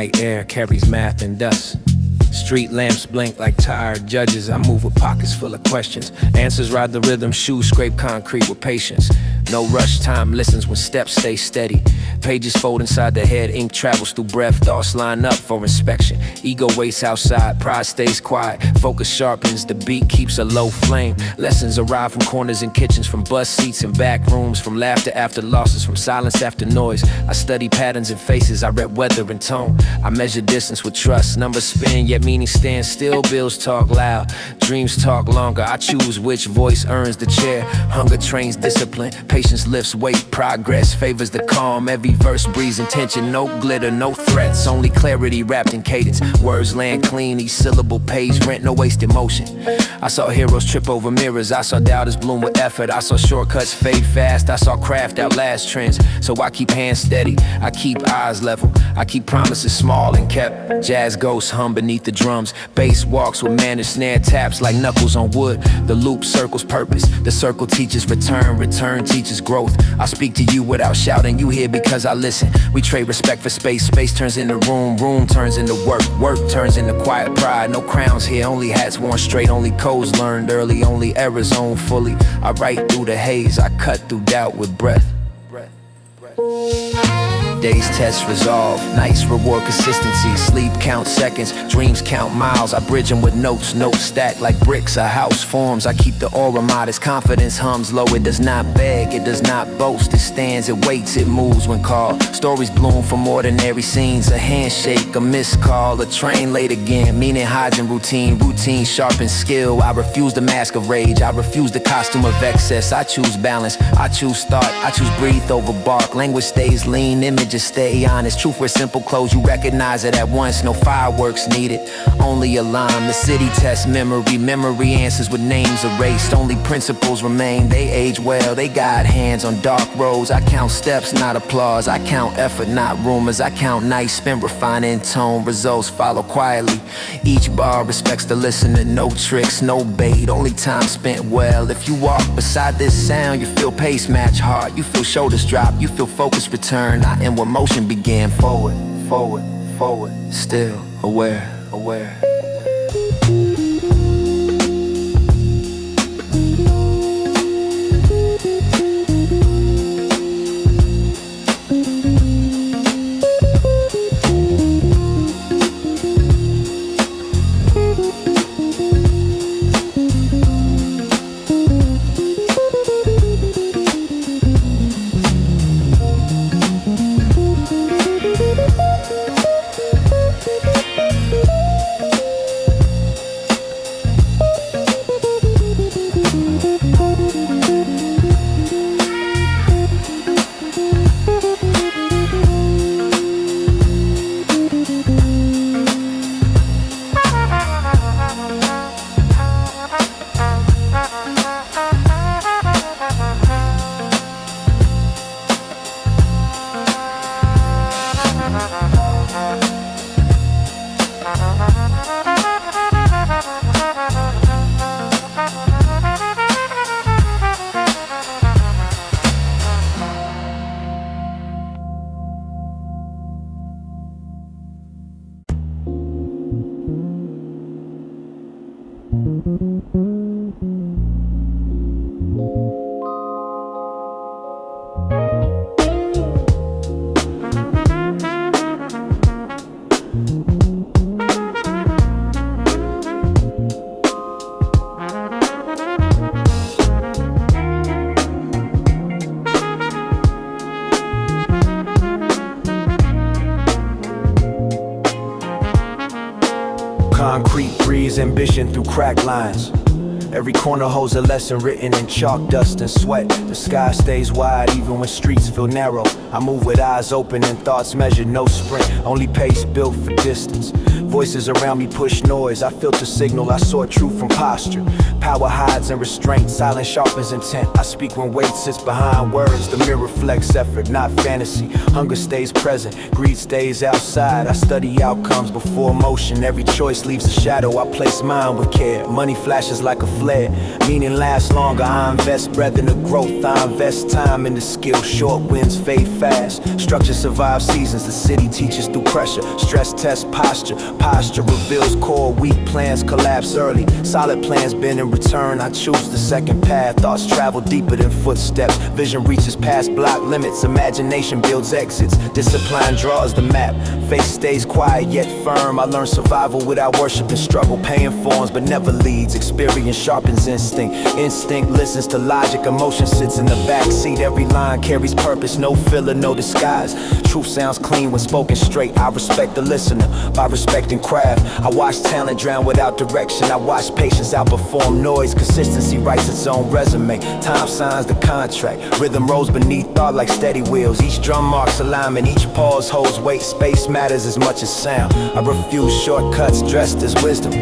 night air carries math and dust. Street lamps blink like tired judges. I move with pockets full of questions. Answers ride the rhythm, shoes scrape concrete with patience. No rush, time listens when steps stay steady. Pages fold inside the head, ink travels through breath. Thoughts line up for inspection. Ego waits outside, pride stays quiet. Focus sharpens, the beat keeps a low flame. Lessons arrive from corners and kitchens, from bus seats and back rooms, from laughter after losses, from silence after noise. I study patterns and faces, I read weather and tone. I measure distance with trust. Numbers spin, yet meaning stands still. Bills talk loud, dreams talk longer. I choose which voice earns the chair. Hunger trains discipline, patience lifts weight. Progress favors the calm, every verse breathes intention. No glitter, no threats, only clarity wrapped in cadence. Words land clean, each syllable pays rent, no wasted motion. I saw heroes trip over mirrors, I saw doubters bloom with effort. I saw shortcuts fade fast, I saw craft outlast trends. So I keep hands steady, I keep eyes level, I keep promises small and kept. Jazz ghosts hum beneath the drums, bass walks with managed snare taps like knuckles on wood. The loop circles purpose, the circle teaches return, return teaches growth. I speak to you without shouting, you hear because I listen. We trade respect for space, space turns into room, room turns into work, work turns into quiet pride. No crowns here, only hats worn straight, only codes learned early, only errors owned fully. I write through the haze, I cut through doubt with breath. Days test resolve, nights reward consistency. Sleep count seconds, dreams count miles. I bridge them with notes, notes stacked like bricks. A house forms, I keep the aura modest. Confidence hums low, it does not beg, it does not boast. It stands, it waits, it moves when called. Stories bloom from ordinary scenes. A handshake, a missed call, a train late again. Meaning hides in routine, routine sharpens skill. I refuse the mask of rage, I refuse the costume of excess. I choose balance, I choose thought, I choose breathe over bark. Language stays lean, images stay honest. Truth where simple clothes, you recognize it at once. No fireworks needed, only a line. The city tests memory, memory answers with names erased. Only principles remain, they age well, they guide hands on dark roads. I count steps, not applause, I count effort, not rumors. I count nights spent refining tone, results follow quietly. Each bar respects the listener, no tricks, no bait, only time spent well. If you walk beside this sound, you feel pace match heart, you feel shoulders drop, you feel focus return. I am where motion began, forward, forward, forward, still aware, aware. Concrete breeze ambition through cracked lines. Every corner holds a lesson written in chalk, dust and sweat. The sky stays wide even when streets feel narrow. I move with eyes open and thoughts measured, no sprint, only pace built for distance. Voices around me push noise, I filter signal, I sort truth from posture. Power hides in restraint, silence sharpens intent. I speak when weight sits behind words. The mirror reflects effort, not fantasy. Hunger stays present, greed stays outside. I study outcomes before motion. Every choice leaves a shadow, I place mine with care. Money flashes like a flare, meaning lasts longer. I invest breath in the growth, I invest time in the skill. Short wins fade fast, structure survives seasons. The city teaches through pressure, stress tests posture. Posture reveals core, weak plans collapse early. Solid plans bend in return, I choose the second path. Thoughts travel deeper than footsteps, vision reaches past block limits. Imagination builds exits, discipline draws the map. Faith stays quiet yet firm, I learn survival without worship and struggle. Pain informs but never leads, experience sharpens instinct. Instinct listens to logic, emotion sits in the backseat. Every line carries purpose, no filler, no disguise. Truth sounds clean when spoken straight. I respect the listener by respecting craft. I watch talent drown without direction. I watch patience outperform noise. Consistency writes its own resume. Time signs the contract. Rhythm rolls beneath thought like steady wheels. Each drum marks alignment, each pause holds weight. Space matters as much as sound. I refuse shortcuts dressed as wisdom.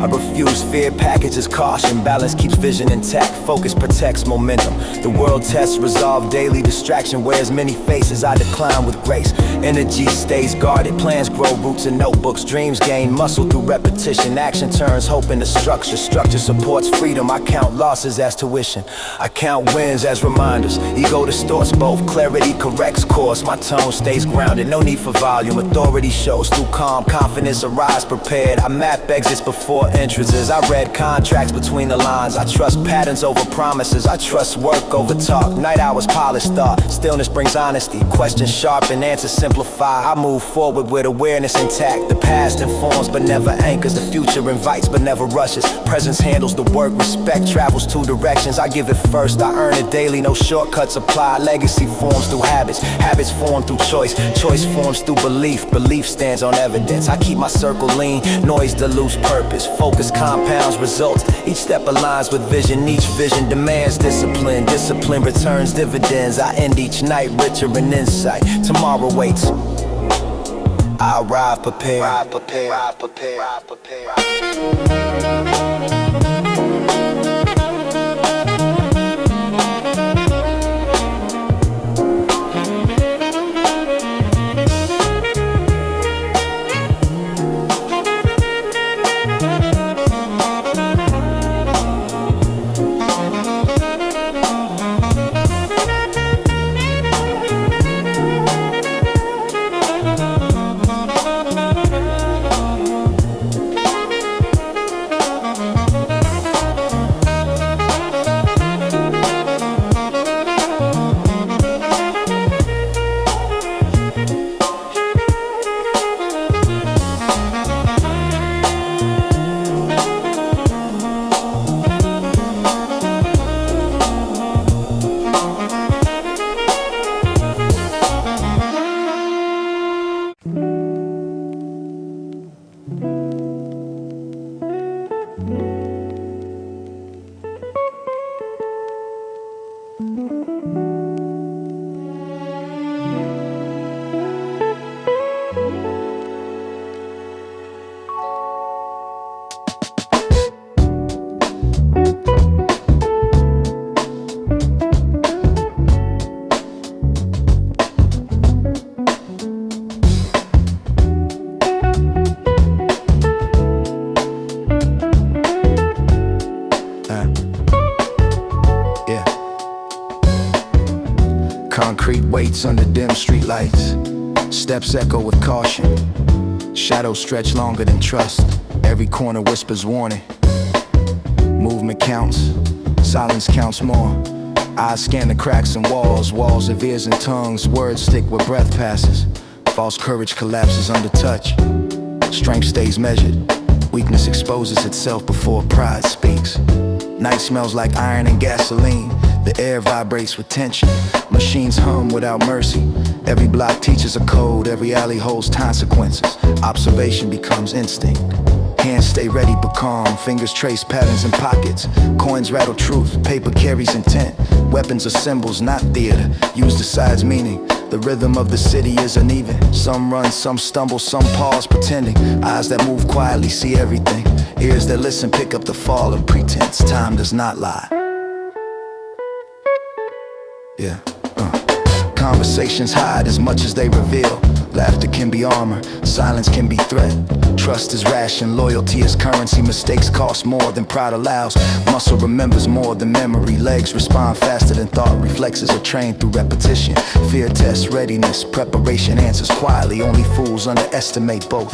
I refuse fear packaged as caution. Balance keeps vision intact, focus protects momentum. The world tests resolve daily. Distraction wears many faces, I decline with grace. Energy stays guarded, plans grow roots in notebooks. Dreams gain muscle through repetition. Action turns hope into structure. Structure supports freedom, I count losses as tuition. I count wins as reminders. Ego distorts both, clarity corrects course. My tone stays grounded, no need for volume. Authority shows through calm, confidence arrives prepared. I map exits before entrances. I read contracts between the lines. I trust patterns over promises. I trust work over talk. Night hours polish thought. Stillness brings honesty. Questions sharpen, answers simplify. I move forward with awareness intact. The past informs but never anchors. The future invites but never rushes. Presence handles the work. Respect travels two directions. I give it first, I earn it daily. No shortcuts apply. Legacy forms through habits. Habits form through choice. Choice forms through belief. Belief stands on evidence. I keep my circle lean. Noise dilutes purpose. Focus compounds results. Each step aligns with vision. Each vision demands discipline. Discipline returns dividends. I end each night richer in insight. Tomorrow waits. I arrive prepared. Concrete waits under dim streetlights. Steps echo with caution. Shadows stretch longer than trust. Every corner whispers warning. Movement counts, silence counts more. Eyes scan the cracks in walls. Walls of ears and tongues. Words stick where breath passes. False courage collapses under touch. Strength stays measured. Weakness exposes itself before pride speaks. Night smells like iron and gasoline. The air vibrates with tension. Machines hum without mercy. Every block teaches a code. Every alley holds consequences. Observation becomes instinct. Hands stay ready but calm. Fingers trace patterns in pockets. Coins rattle truth. Paper carries intent. Weapons are symbols, not theater. Used decides meaning. The rhythm of the city is uneven. Some run, some stumble, some pause pretending. Eyes that move quietly see everything. Ears that listen pick up the fall of pretense. Time does not lie. Yeah. Conversations hide as much as they reveal. Laughter can be armor, silence can be threat. Trust is ration, loyalty is currency. Mistakes cost more than pride allows. Muscle remembers more than memory. Legs respond faster than thought. Reflexes are trained through repetition. Fear tests readiness, preparation answers quietly. Only fools underestimate both.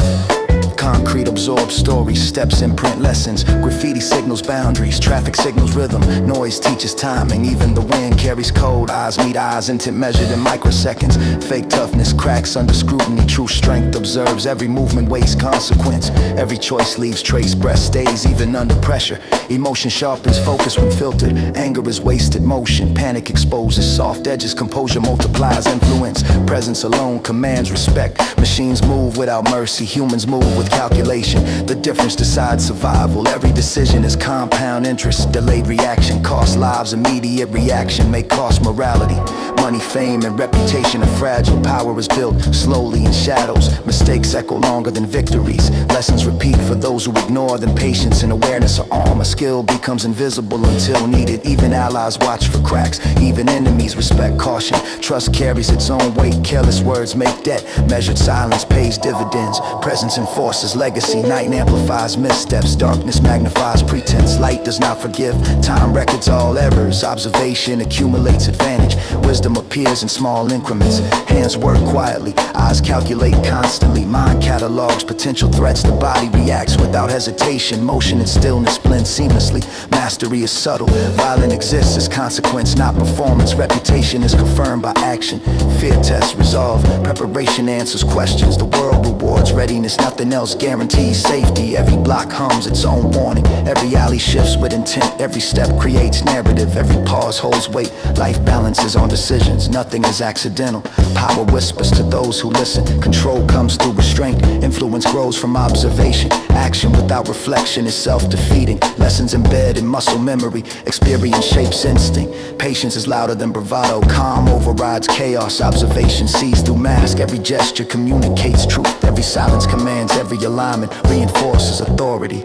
Concrete absorbs stories, steps imprint lessons. Graffiti signals boundaries, traffic signals rhythm. Noise teaches timing, even the wind carries code. Eyes meet eyes, intent measured in microseconds. Fake toughness cracks under scrutiny. True strength observes every movement weighs consequence. Every choice leaves trace, breath stays even under pressure. Emotion sharpens focus when filtered. Anger is wasted motion, panic exposes soft edges. Composure multiplies influence. Presence alone commands respect. Machines move without mercy, humans move with calculation. The difference decides survival. Every decision is compound interest. Delayed reaction costs lives. Immediate reaction may cost morality. Money, fame, and reputation are fragile. Power is built slowly in shadows. Mistakes echo longer than victories. Lessons repeat for those who ignore them. Patience and awareness are armor. Skill becomes invisible until needed. Even allies watch for cracks. Even enemies respect caution. Trust carries its own weight. Careless words make debt. Measured silence pays dividends. Presence enforces legacy. Night amplifies missteps. Darkness magnifies pretense. Light does not forgive. Time records all errors. Observation accumulates advantage. Wisdom appears in small increments. Hands work quietly. Eyes calculate constantly. Mind catalogs potential threats. The body reacts without hesitation. Motion and stillness blend seamlessly. Mastery is subtle. Violence exists as consequence, not performance. Reputation is confirmed by action. Fear tests resolve. Preparation answers questions. The world rewards readiness. Nothing else guarantees safety. Every block hums its own warning. Every alley shifts with intent. Every step creates narrative. Every pause holds weight. Life balances on decisions. Nothing is accidental. Power whispers to those who listen. Control comes through restraint. Influence grows from observation. Action without reflection is self-defeating. Lessons embed in muscle memory. Experience shapes instinct. Patience is louder than bravado. Calm overrides chaos. Observation sees through mask. Every gesture communicates truth. Every silence commands. Every alignment reinforces authority.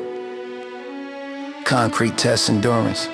Concrete tests endurance.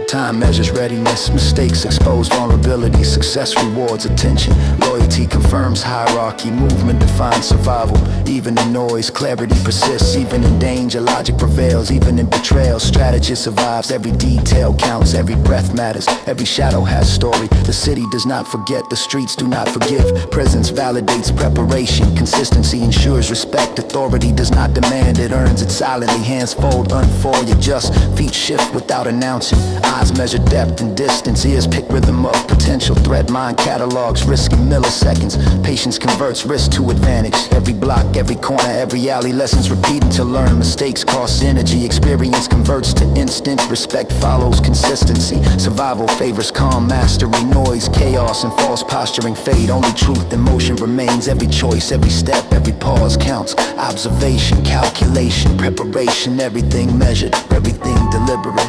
Time measures readiness. Mistakes expose vulnerability. Success rewards attention. Loyalty confirms hierarchy. Movement defines survival. Even in noise, clarity persists. Even in danger, logic prevails. Even in betrayal, strategy survives. Every detail counts. Every breath matters. Every shadow has story. The city does not forget. The streets do not forgive. Presence validates preparation. Consistency ensures respect. Authority does not demand. It earns it silently. Hands fold, unfold, adjust. Feet shift without announcing. Eyes measure depth and distance. Ears pick rhythm of potential threat. Mind catalogs risk in milliseconds. Patience converts risk to advantage. Every block, every corner, every alley. Lessons repeat until learned. Mistakes cost energy. Experience converts to instant. Respect follows consistency. Survival favors calm mastery. Noise, chaos, and false posturing fade. Only truth and motion remains. Every choice, every step, every pause counts. Observation, calculation, preparation. Everything measured, everything deliberate.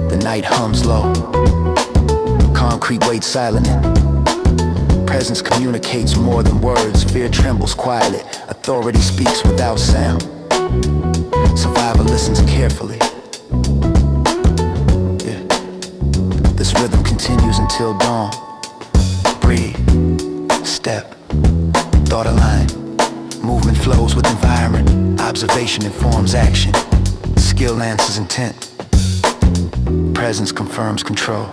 The night hums low. Concrete waits silent. Presence communicates more than words. Fear trembles quietly. Authority speaks without sound. Survivor listens carefully. Yeah. This rhythm continues until dawn. Breathe. Step. Thought align. Movement flows with environment. Observation informs action. Skill answers intent. Presence confirms control.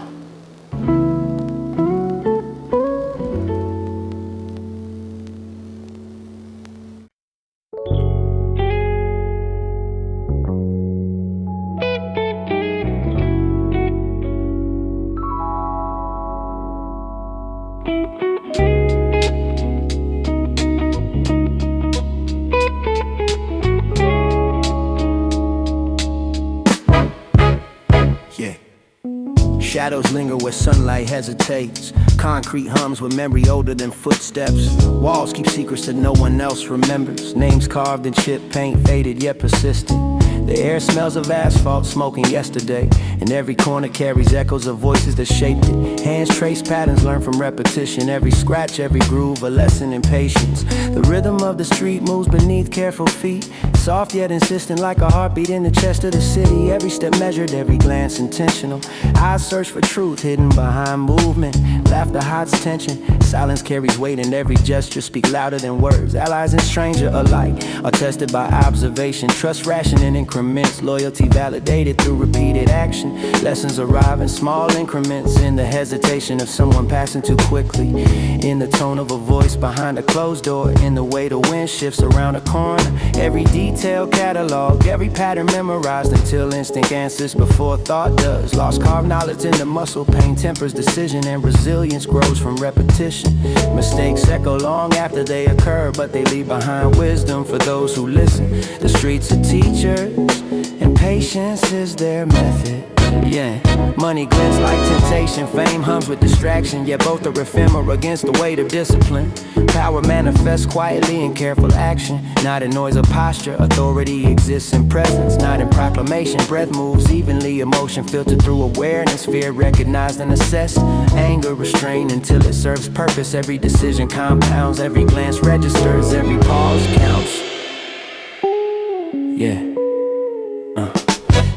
Shadows linger where sunlight hesitates. Concrete hums with memory older than footsteps. Walls keep secrets that no one else remembers. Names carved in chip paint, faded yet persistent. The air smells of asphalt smoking yesterday, and every corner carries echoes of voices that shaped it. Hands trace patterns learned from repetition. Every scratch, every groove, a lesson in patience. The rhythm of the street moves beneath careful feet, soft yet insistent like a heartbeat in the chest of the city. Every step measured, every glance intentional. Eyes search for truth hidden behind movement. Laughter hides tension. Silence carries weight, and every gesture speaks louder than words. Allies and stranger alike are tested by observation. Trust rationed in increments, loyalty validated through repeated action. Lessons arrive in small increments, in the hesitation of someone passing too quickly, in the tone of a voice behind a closed door, in the way the wind shifts around a corner. Every detail cataloged, every pattern memorized until instinct answers before thought does. Lost carved knowledge in the muscle, pain tempers decision, and resilience grows from repetition. Mistakes echo long after they occur, but they leave behind wisdom for those who listen. The streets are teachers, and patience is their method. Yeah, money glints like temptation, fame hums with distraction, yet both are ephemeral against the weight of discipline. Power manifests quietly in careful action, not in noise or posture. Authority exists in presence, not in proclamation. Breath moves evenly, emotion filtered through awareness. Fear recognized and assessed, anger restrained until it serves purpose. Every decision compounds, every glance registers, every pause counts. Yeah.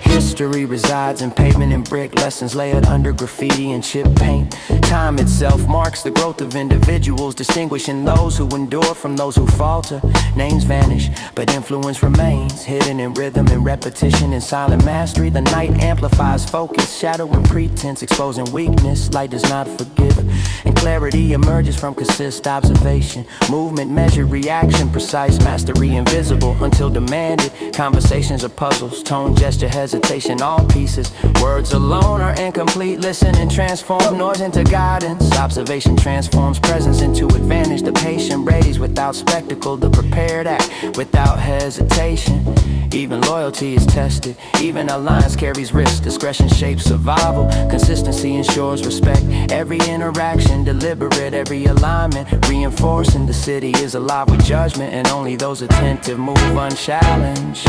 History resides in pavement and brick, lessons layered under graffiti and chip paint. Time itself marks the growth of individuals, distinguishing those who endure from those who falter. Names vanish, but influence remains, hidden in rhythm and repetition and silent mastery. The night amplifies focus, shadow and pretense, exposing weakness. Light does not forgive, and clarity emerges from consistent observation. Movement, measured reaction, precise mastery, invisible until demanded. Conversations are puzzles, tone, gesture, hesitation, all pieces. Words alone are incomplete. Listen and transform noise into guidance. Observation transforms presence into advantage. The patient readies without spectacle, the prepared act without hesitation. Even loyalty is tested, even alliance carries risk. Discretion shapes survival, consistency ensures respect. Every interaction deliberate, every alignment reinforcing. The city is alive with judgment, and only those attentive move unchallenged.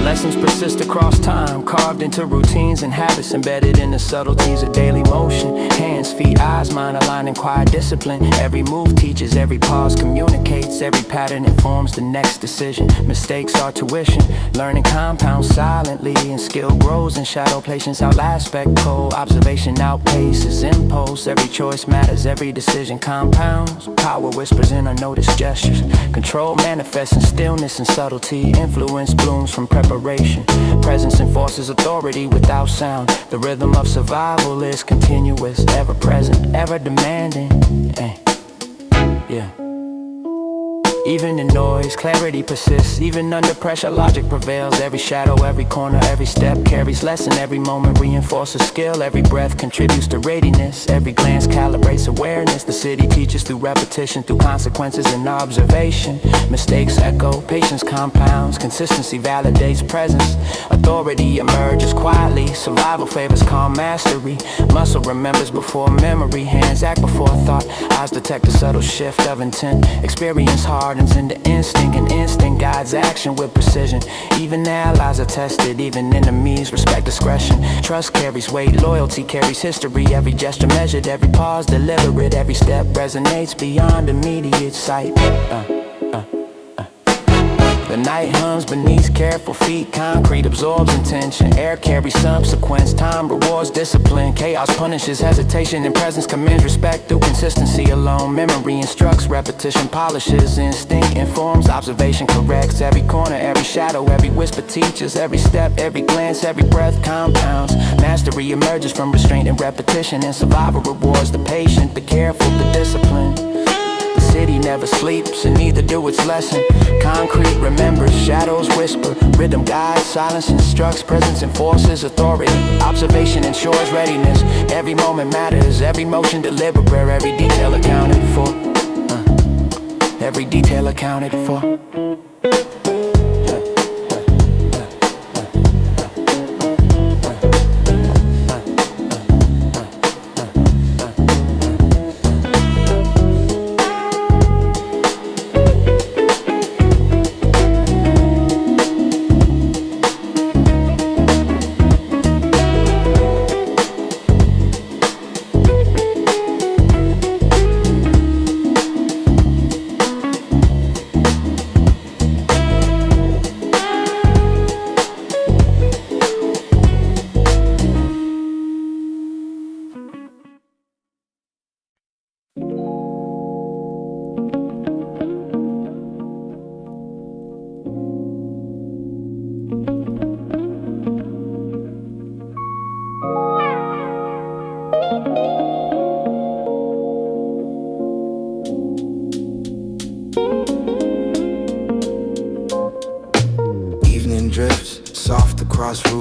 Lessons persist across time, carved into routines and habits, embedded in the subtleties of daily motion. Hands, feet, eyes, mind aligned in quiet discipline. Every move teaches, every pause communicates, every pattern informs the next decision. Mistakes are tuition, learning compounds silently, and skill grows in shadow. Patience outlasts spectacle, observation outpaces impulse. Every choice matters, every decision compounds. Power whispers in unnoticed gestures. Control manifests in stillness and subtlety. Influence blooms from preparation. Presence enforces authority without sound. The rhythm of survival is continuous, ever present, ever demanding. Yeah. Even in noise, clarity persists. Even under pressure, logic prevails. Every shadow, every corner, every step carries lesson. Every moment reinforces skill. Every breath contributes to readiness. Every glance calibrates awareness. The city teaches through repetition, through consequences and observation. Mistakes echo, patience compounds, consistency validates presence. Authority emerges quietly, survival favors calm mastery. Muscle remembers before memory, hands act before thought. Eyes detect a subtle shift of intent. Experience hardens into instinct, and instinct guides action with precision. Even allies are tested, even enemies respect discretion. Trust carries weight, loyalty carries history. Every gesture measured, every pause deliberate. Every step resonates beyond immediate sight. The night hums beneath careful feet. Concrete absorbs intention. Air carries subsequence. Time rewards discipline. Chaos punishes hesitation, and presence commands respect through consistency alone. Memory instructs, repetition polishes. Instinct informs, observation corrects. Every corner, every shadow, every whisper teaches. Every step, every glance, every breath compounds. Mastery emerges from restraint and repetition, and survival rewards the patient, the careful, the disciplined. The city never sleeps, and neither do its lesson. Concrete remembers, shadows whisper. Rhythm guides, silence instructs. Presence enforces authority. Observation ensures readiness. Every moment matters, every motion deliberate. Every detail accounted for. Every detail accounted for.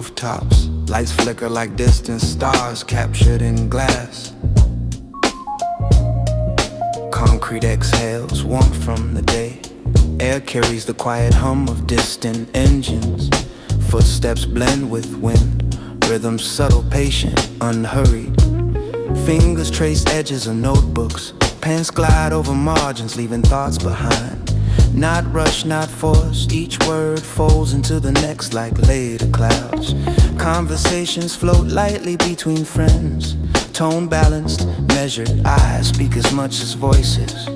rooftops. Lights flicker like distant stars captured in glass. Concrete exhales warmth from the day. Air carries the quiet hum of distant engines. Footsteps blend with wind. Rhythm subtle, patient, unhurried. Fingers trace edges of notebooks. Pens glide over margins, leaving thoughts behind. Not rushed, not forced. Each word folds into the next like later clouds. Conversations float lightly between friends. Tone balanced, measured. Eyes speak as much as voices.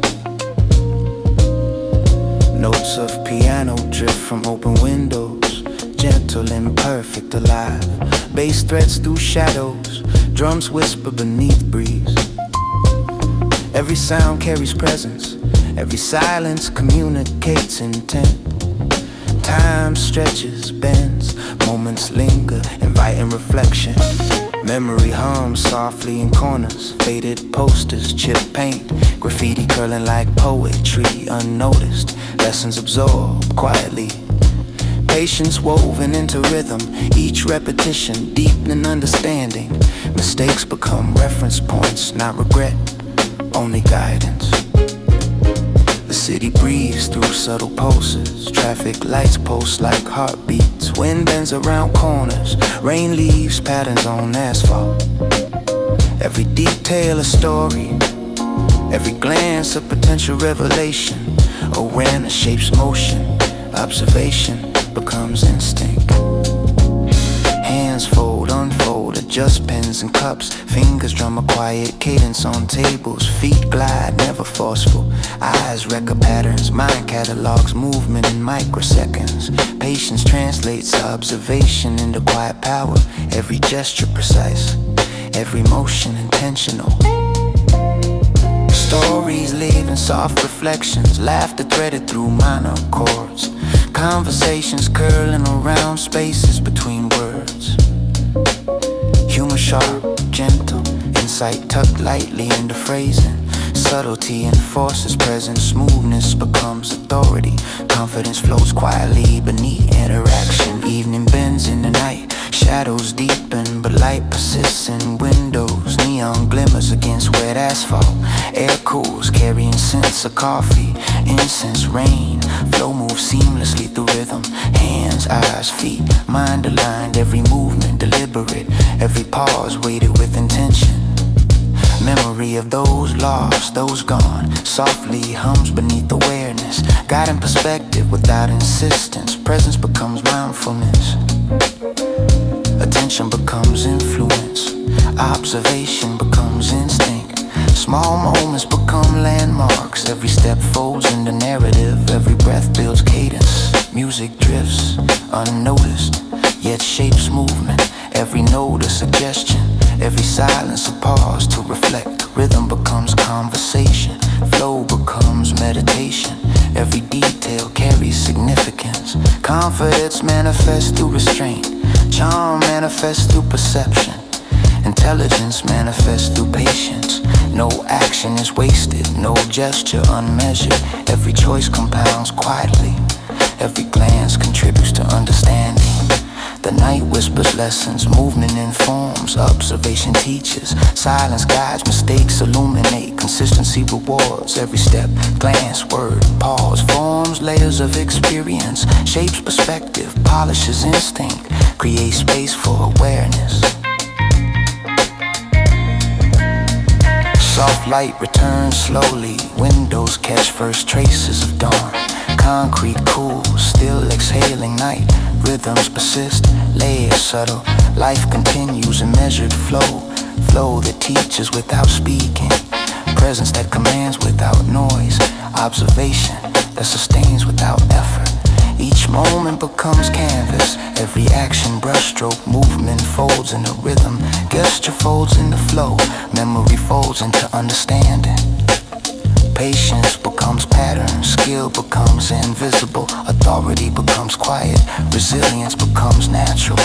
Notes of piano drift from open windows. Gentle, imperfect, alive. Bass threads through shadows. Drums whisper beneath breeze. Every sound carries presence. Every silence communicates intent. Time stretches, bends. Moments linger, inviting reflection. Memory hums softly in corners. Faded posters, chipped paint. Graffiti curling like poetry, unnoticed. Lessons absorbed quietly. Patience woven into rhythm. Each repetition deepening understanding. Mistakes become reference points, not regret, only guidance. The city breathes through subtle pulses. Traffic lights pulse like heartbeats. Wind bends around corners. Rain leaves patterns on asphalt. Every detail a story. Every glance a potential revelation. Awareness shapes motion. Observation becomes instinct. Hands fold, unfold, adjust pens and cups. Fingers drum a quiet cadence on tables. Feet glide, never forceful. Eyes record patterns. Mind catalogs movement in microseconds. Patience translates observation into quiet power. Every gesture precise. Every motion intentional. Stories live in soft reflections. Laughter threaded through minor chords. Conversations curling around spaces between words. Humor sharp, gentle. Insight tucked lightly into phrasing. Subtlety enforces presence. Smoothness becomes authority. Confidence flows quietly beneath interaction. Evening bends in the night. Shadows deepen, but light persists in windows. Neon glimmers against wet asphalt. Air cools, carrying scents of coffee. Incense, rain, flow moves seamlessly through rhythm. Hands, eyes, feet, mind aligned. Every movement deliberate. Every pause weighted with intention. Memory of those lost, those gone, softly hums beneath awareness. Guiding perspective without insistence. Presence becomes mindfulness. Attention becomes influence. Observation becomes instinct. Small moments become landmarks. Every step folds into narrative. Every breath builds cadence. Music drifts, unnoticed, yet shapes movement. Every note a suggestion. Every silence a pause to reflect. Rhythm becomes conversation. Flow becomes meditation. Every detail carries significance. Confidence manifests through restraint. Charm manifests through perception. Intelligence manifests through patience. No action is wasted, no gesture unmeasured. Every choice compounds quietly. Every glance contributes to understanding. The night whispers lessons, movement informs, observation teaches. Silence guides, mistakes illuminate, consistency rewards. Every step, glance, word, pause, forms layers of experience. Shapes perspective, polishes instinct, creates space for awareness. Soft light returns slowly, windows catch first traces of dawn. Concrete cool, still exhaling night. Rhythms persist, layers subtle. Life continues in measured flow. Flow that teaches without speaking. Presence that commands without noise. Observation that sustains without effort. Each moment becomes canvas. Every action, brushstroke, movement folds into rhythm. Gesture folds into flow. Memory folds into understanding. Patience becomes pattern, skill becomes invisible, authority becomes quiet, resilience becomes natural.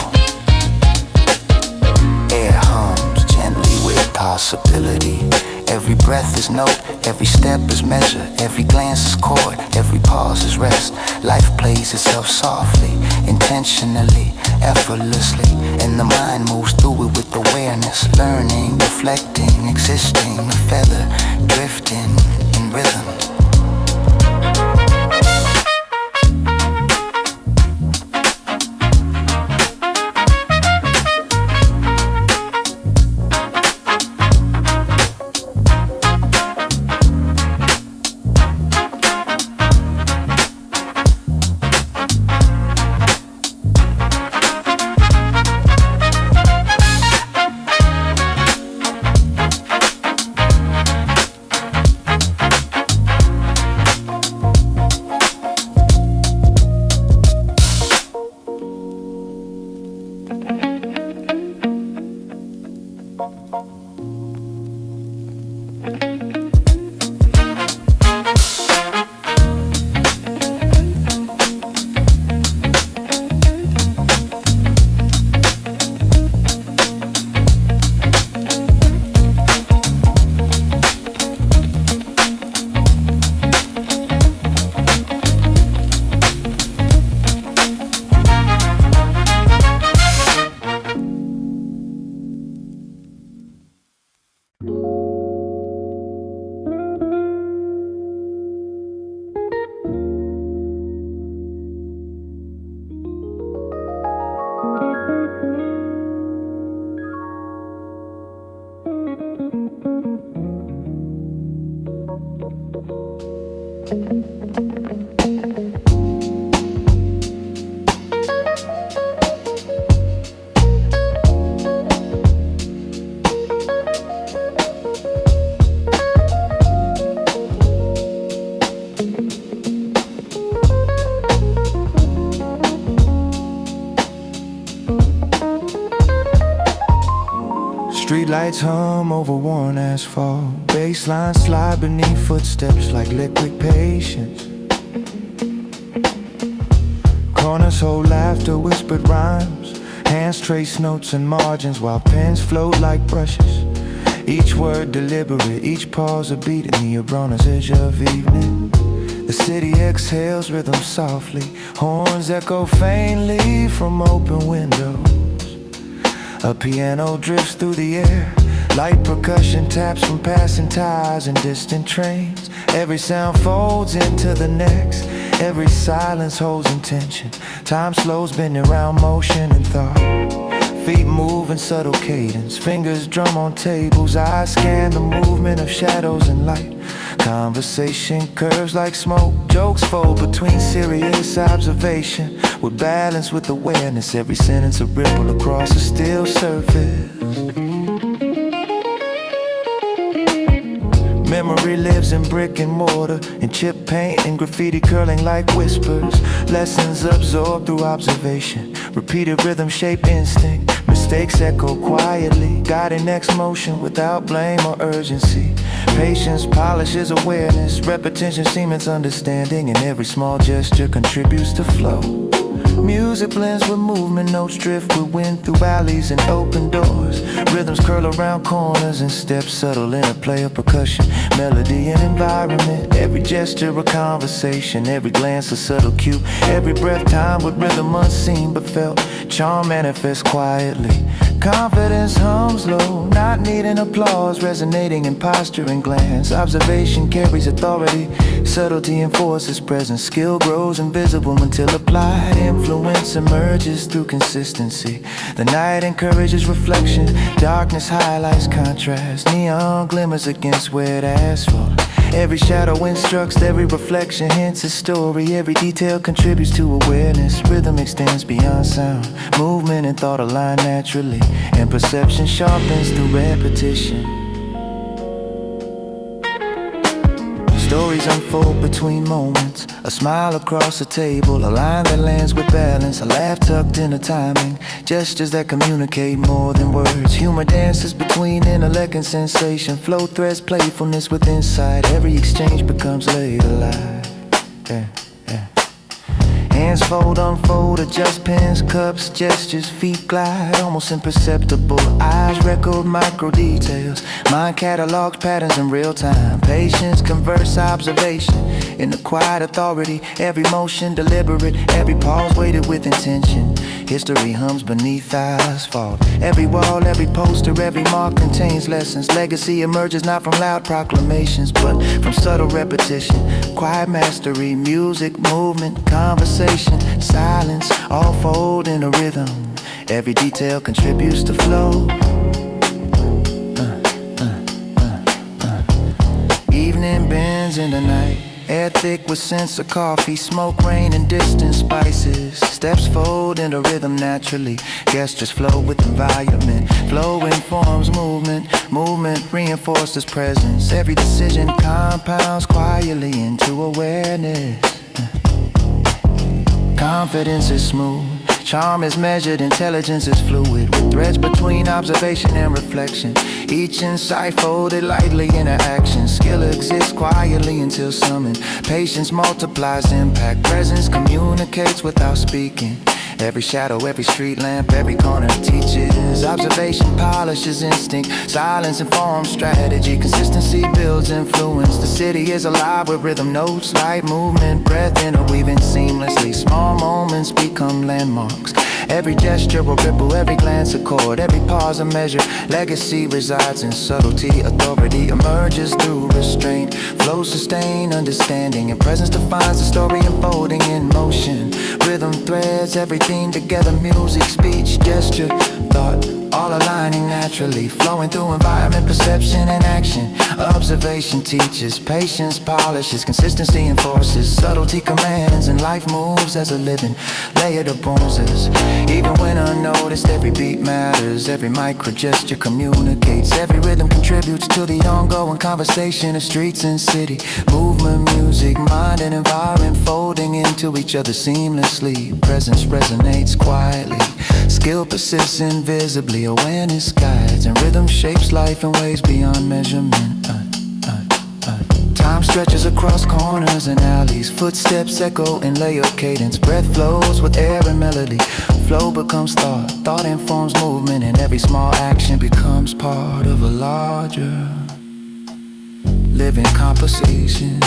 Air hums gently with possibility. Every Every breath is note, every step is measure, every glance is chord, every pause is rest. Life plays itself softly, intentionally, effortlessly, and the mind moves through it with awareness, learning, reflecting, existing, a feather, drifting in rhythm. Streetlights hum over worn asphalt. Baseline slide beneath footsteps like liquid patience. Corners hold laughter, whispered rhymes. Hands trace notes and margins while pens float like brushes. Each word deliberate, each pause a beat in the Abrona's edge of evening. The city exhales rhythm softly. Horns echo faintly from open windows. A piano drifts through the air. Light percussion taps from passing tires and distant trains. Every sound folds into the next. Every silence holds intention. Time slows, bending around motion and thought. Feet move in subtle cadence. Fingers drum on tables. Eyes scan the movement of shadows and light. Conversation curves like smoke. Jokes fold between serious observation. With balance, with awareness. Every sentence a ripple across a still surface. Memory lives in brick and mortar, in chip paint and graffiti curling like whispers. Lessons absorbed through observation. Repeated rhythm shape instinct. Mistakes echo quietly, guiding next motion without blame or urgency. Patience polishes awareness. Repetition cements understanding, and every small gesture contributes to flow. Music blends with movement, notes drift with wind through alleys and open doors. Rhythms curl around corners and steps subtle interplay of percussion, melody and environment. Every gesture a conversation, every glance a subtle cue. Every breath timed with rhythm unseen but felt. Charm manifests quietly. Confidence hums low, not needing applause, resonating in posture and glance. Observation carries authority, subtlety enforces presence. Skill grows invisible until applied. Influence emerges through consistency. The night encourages reflection, darkness highlights contrast. Neon glimmers against wet asphalt. Every shadow instructs, every reflection hints a story. Every detail contributes to awareness. Rhythm extends beyond sound. Movement and thought align naturally, and perception sharpens through repetition. Stories unfold between moments. A smile across a table, a line that lands with balance. A laugh tucked in a timing. Gestures that communicate more than words. Humor dances between intellect and sensation. Flow threads playfulness with insight. Every exchange becomes laid alive. Yeah, yeah. Hands fold, unfold, adjust pens, cups, gestures, feet glide, almost imperceptible. Eyes record micro details. Mind catalogs patterns in real time. Patience, converse, observation. In the quiet authority, every motion deliberate, every pause weighted with intention. History hums beneath asphalt. Every wall, every poster, every mark contains lessons. Legacy emerges not from loud proclamations, but from subtle repetition. Quiet mastery, music, movement, conversation, silence, all fold in a rhythm. Every detail contributes to flow. Evening bends in the night. Air thick with scents of coffee, smoke, rain, and distant spices. Steps fold into rhythm naturally. Gestures flow with environment. Flow informs movement. Movement reinforces presence. Every decision compounds quietly into awareness. Confidence is smooth. Charm is measured, intelligence is fluid, with threads between observation and reflection. Each insight folded lightly into action. Skill exists quietly until summoned. Patience multiplies impact. Presence communicates without speaking. Every shadow, every street lamp, every corner teaches. Observation polishes instinct. Silence informs strategy. Consistency builds influence. The city is alive with rhythm notes, light, movement, breath interweaving seamlessly. Small moments become landmarks. Every gesture a ripple, every glance a chord, every pause a measure. Legacy resides in subtlety. Authority emerges through restraint. Flow, sustain, understanding, and presence defines the story unfolding in motion. Rhythm threads everything together. Music, speech, gesture, thought, all aligning naturally. Flowing through environment, perception, and action. Observation teaches, patience polishes, consistency enforces. Subtlety commands, and life moves as a living layered of bronzes. Even when unnoticed, every beat matters. Every micro gesture communicates. Every rhythm contributes to the ongoing conversation of streets and city. Movement, music, mind, and environment folding into each other seamlessly. Presence resonates quietly. Skill persists invisibly. Awareness guides, and rhythm shapes life in ways beyond measurement. Time stretches across corners and alleys. Footsteps echo in layered cadence. Breath flows with air and melody. Flow becomes thought. Thought informs movement, and every small action becomes part of a larger living composition.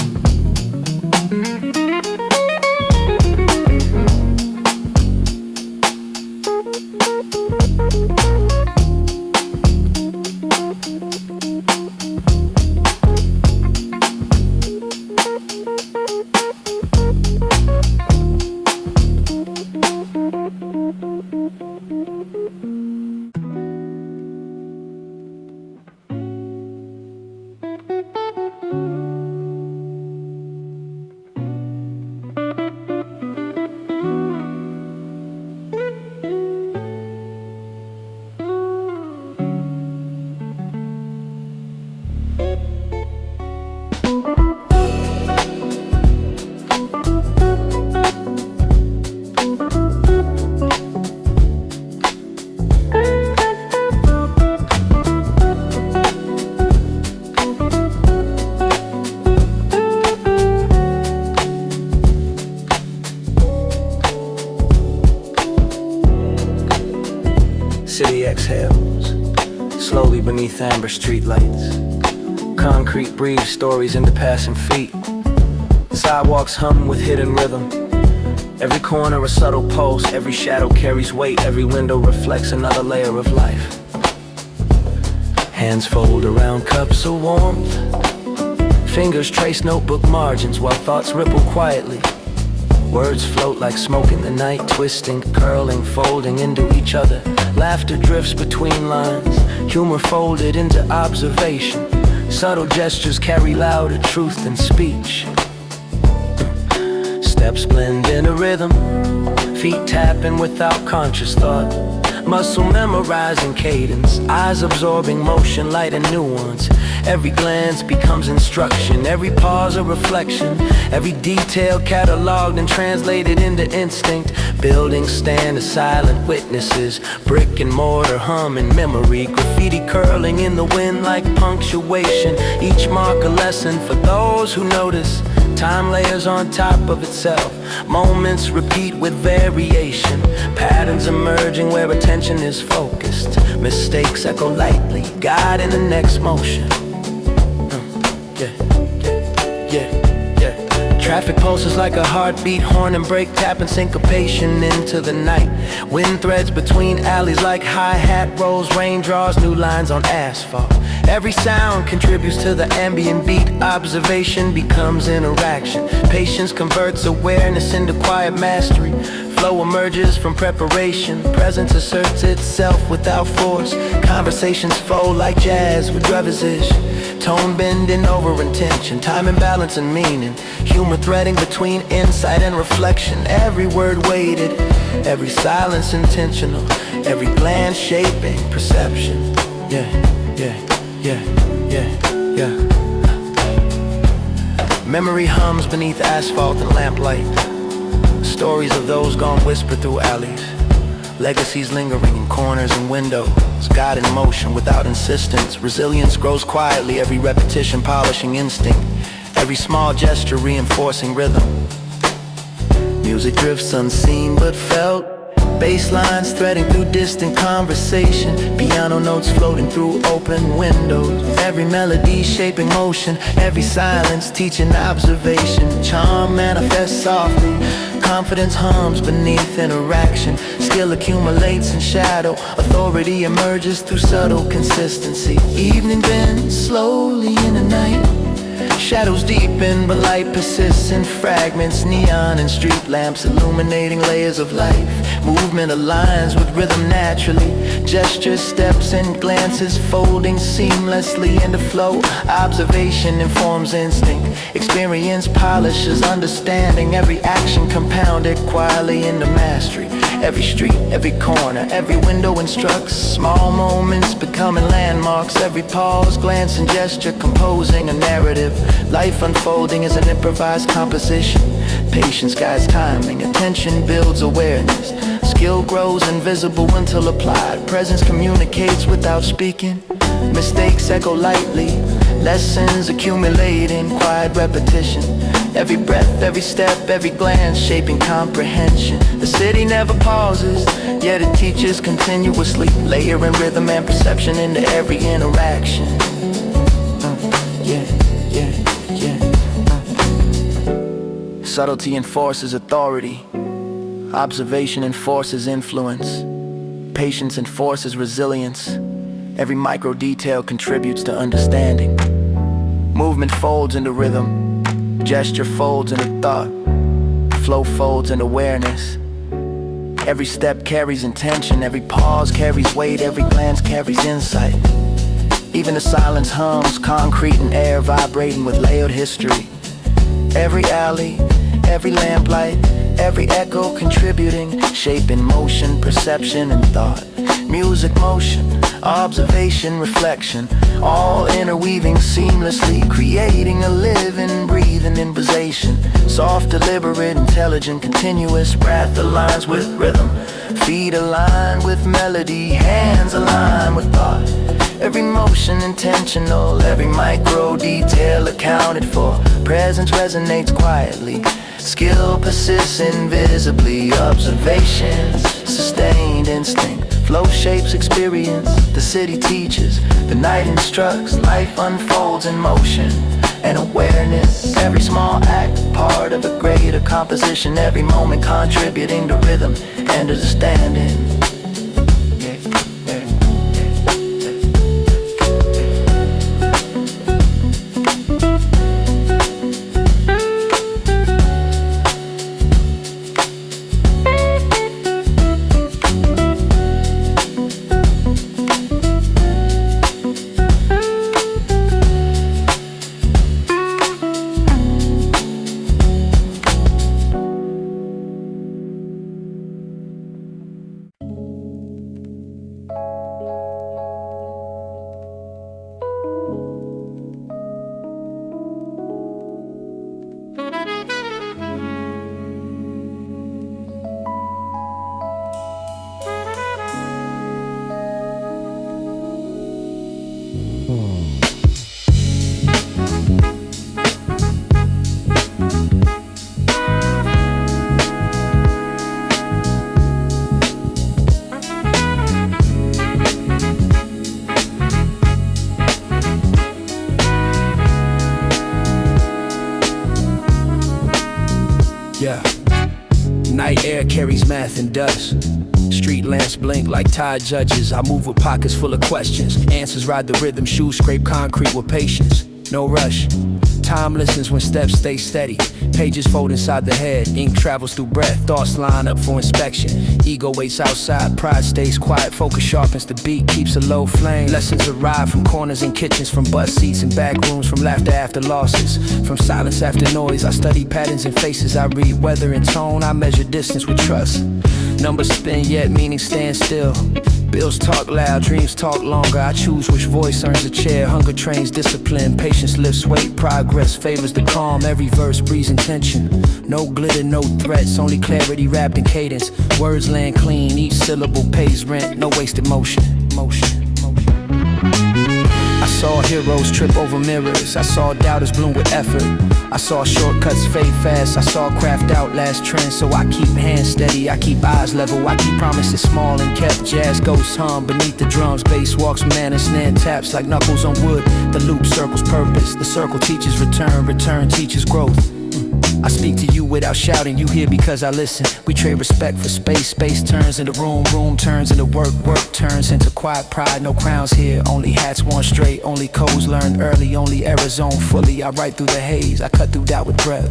City exhales, slowly beneath amber streetlights. Concrete breathes stories into passing feet. Sidewalks hum with hidden rhythm. Every corner a subtle pulse, every shadow carries weight. Every window reflects another layer of life. Hands fold around cups of warmth. Fingers trace notebook margins while thoughts ripple quietly. Words float like smoke in the night, twisting, curling, folding into each other. Laughter drifts between lines, humor folded into observation. Subtle gestures carry louder truth than speech. Steps blend into rhythm, feet tapping without conscious thought. Muscle memorizing cadence, eyes absorbing motion, light and nuance. Every glance becomes instruction, every pause a reflection, every detail cataloged and translated into instinct. Buildings stand as silent witnesses, brick and mortar hum in memory, graffiti curling in the wind like punctuation. Each mark a lesson for those who notice. Time layers on top of itself, moments repeat with variation, patterns emerging where attention is focused. Mistakes echo lightly, guiding the next motion. Traffic pulses like a heartbeat, horn and brake tapping syncopation into the night. Wind threads between alleys like hi-hat rolls, rain draws new lines on asphalt. Every sound contributes to the ambient beat, observation becomes interaction. Patience converts awareness into quiet mastery. Flow emerges from preparation, presence asserts itself without force. Conversations flow like jazz with reversion, tone bending over intention, time and balance and meaning, humor threading between insight and reflection. Every word weighted, every silence intentional, every glance shaping perception. Yeah. Memory hums beneath asphalt and lamplight. Stories of those gone whisper through alleys. Legacies lingering in corners and windows. God in motion without insistence. Resilience grows quietly, every repetition polishing instinct. Every small gesture reinforcing rhythm. Music drifts unseen but felt. Bass lines threading through distant conversation. Piano notes floating through open windows. Every melody shaping motion. Every silence teaching observation. Charm manifests softly. Confidence hums beneath interaction. Skill accumulates in shadow. Authority emerges through subtle consistency. Evening bends slowly in the night. Shadows deepen but light persists in fragments. Neon and street lamps illuminating layers of life. Movement aligns with rhythm naturally. Gestures, steps and glances folding seamlessly into flow. Observation informs instinct. Experience polishes understanding. Every action compounded quietly into mastery. Every street, every corner, every window instructs. Small moments becoming landmarks. Every pause, glance and gesture composing a narrative. Life unfolding as an improvised composition. Patience guides timing, attention builds awareness. Skill grows invisible until applied. Presence communicates without speaking. Mistakes echo lightly. Lessons accumulate in quiet repetition. Every breath, every step, every glance shaping comprehension. The city never pauses, yet it teaches continuously. Layering rhythm and perception into every interaction. Subtlety enforces authority. Observation enforces influence. Patience enforces resilience. Every micro detail contributes to understanding. Movement folds into rhythm. Gesture folds into thought. Flow folds into awareness. Every step carries intention. Every pause carries weight. Every glance carries insight. Even the silence hums, concrete and air vibrating with layered history. Every alley, every lamplight, every echo contributing, shaping motion, perception and thought. Music, motion, observation, reflection, all interweaving seamlessly, creating a living, breathing imposition. Soft, deliberate, intelligent, continuous. Breath aligns with rhythm, feet align with melody, hands align with thought. Every motion intentional, every micro detail accounted for. Presence resonates quietly, skill persists invisibly. Observations, sustained instinct. Flow shapes experience, the city teaches, the night instructs, life unfolds in motion and awareness. Every small act, part of a greater composition. Every moment contributing to rhythm and understanding. Night air carries math and dust. Street lamps blink like tired judges. I move with pockets full of questions. Answers ride the rhythm, shoes scrape concrete with patience. No rush. Time listens when steps stay steady. Pages fold inside the head. Ink travels through breath. Thoughts line up for inspection. Ego waits outside. Pride stays quiet. Focus sharpens the beat. Keeps a low flame. Lessons arrive from corners and kitchens. From bus seats and back rooms. From laughter after losses. From silence after noise. I study patterns and faces. I read weather and tone. I measure distance with trust. Numbers spin yet meaning stand still. Bills talk loud, dreams talk longer. I choose which voice earns a chair. Hunger trains discipline, patience lifts weight. Progress favors the calm, every verse breathes intention. No glitter, no threats, only clarity wrapped in cadence. Words land clean, each syllable pays rent. No wasted motion. I saw heroes trip over mirrors. I saw doubters bloom with effort. I saw shortcuts fade fast. I saw craft outlast trends. So I keep hands steady, I keep eyes level. I keep promises small and kept. Jazz ghosts hum beneath the drums. Bass walks man and snare taps like knuckles on wood. The loop circles purpose. The circle teaches return. Return teaches growth. I speak to you without shouting, you hear because I listen. We trade respect for space, space turns into room, room turns into work, work turns into quiet pride. No crowns here, only hats worn straight, only codes learned early, only errors owned fully. I write through the haze, I cut through doubt with breath.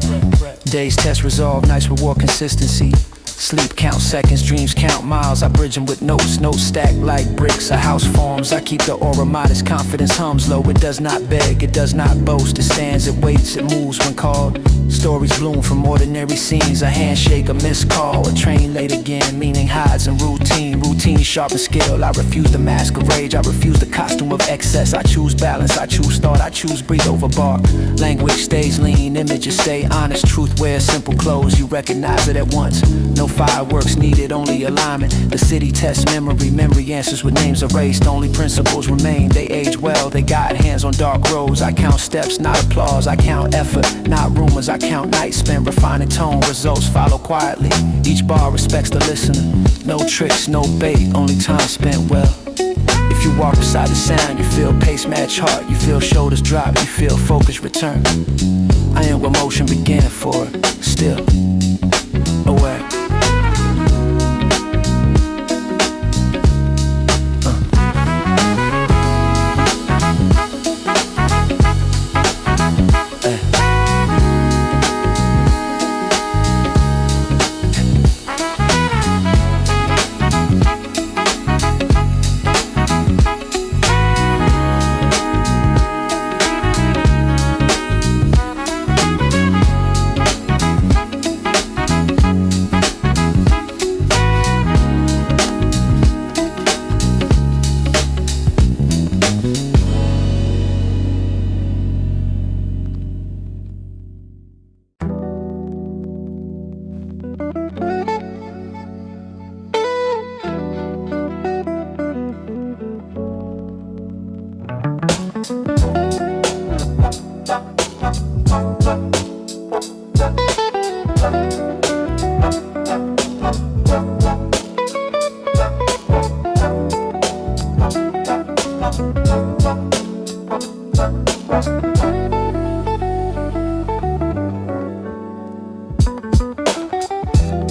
Days test resolve, nights reward consistency. Sleep count seconds, dreams count miles. I bridge them with notes, notes stacked like bricks. A house forms, I keep the aura modest. Confidence hums low, it does not beg, it does not boast. It stands, it waits, it moves when called. Stories bloom from ordinary scenes. A handshake, a missed call, a train late again. Meaning hides in routine, routine sharpens skill. I refuse the mask of rage, I refuse the costume of excess. I choose balance, I choose thought, I choose breathe over bark. Language stays lean, images stay honest. Truth wears simple clothes, you recognize it at once. No fireworks needed, only alignment. The city tests memory, memory answers with names erased. Only principles remain, they age well, they guide hands on dark roads. I count steps, not applause, I count effort, not rumors. I count nights spent refining tone, results follow quietly. Each bar respects the listener. No tricks, no bait, only time spent well. If you walk beside the sound, you feel pace match heart. You feel shoulders drop, you feel focus return. I am where motion began for, still aware.